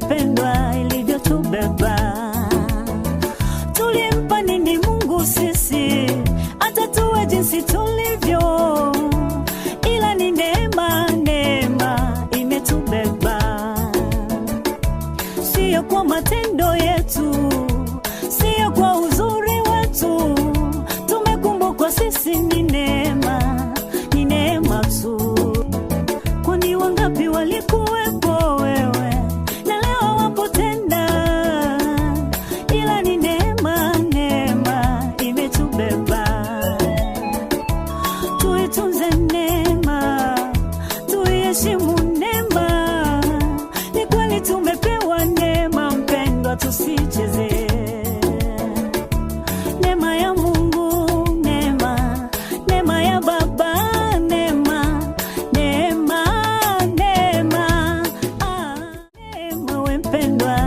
mpendwa ilivyotubeba. Tulimpa nini Mungu sisi hata tuwe jinsi tulivyo? Ila ni neema, neema imetubeba. Sio kwa matendo yetu, sio kwa uzuri wetu, tumekumbukwa sisi ni neema, ni neema tu. Kwani wangapi walikuwepo wewe na leo wapo tena? Ila ni neema, neema imetubeba. Tuitunze neema, tuiheshimu neema. Ni kweli tumepewa neema mpendwa, tusicheze neema ya Mungu, neema, neema ya Baba, neema, neema, neema, neema we mpendwa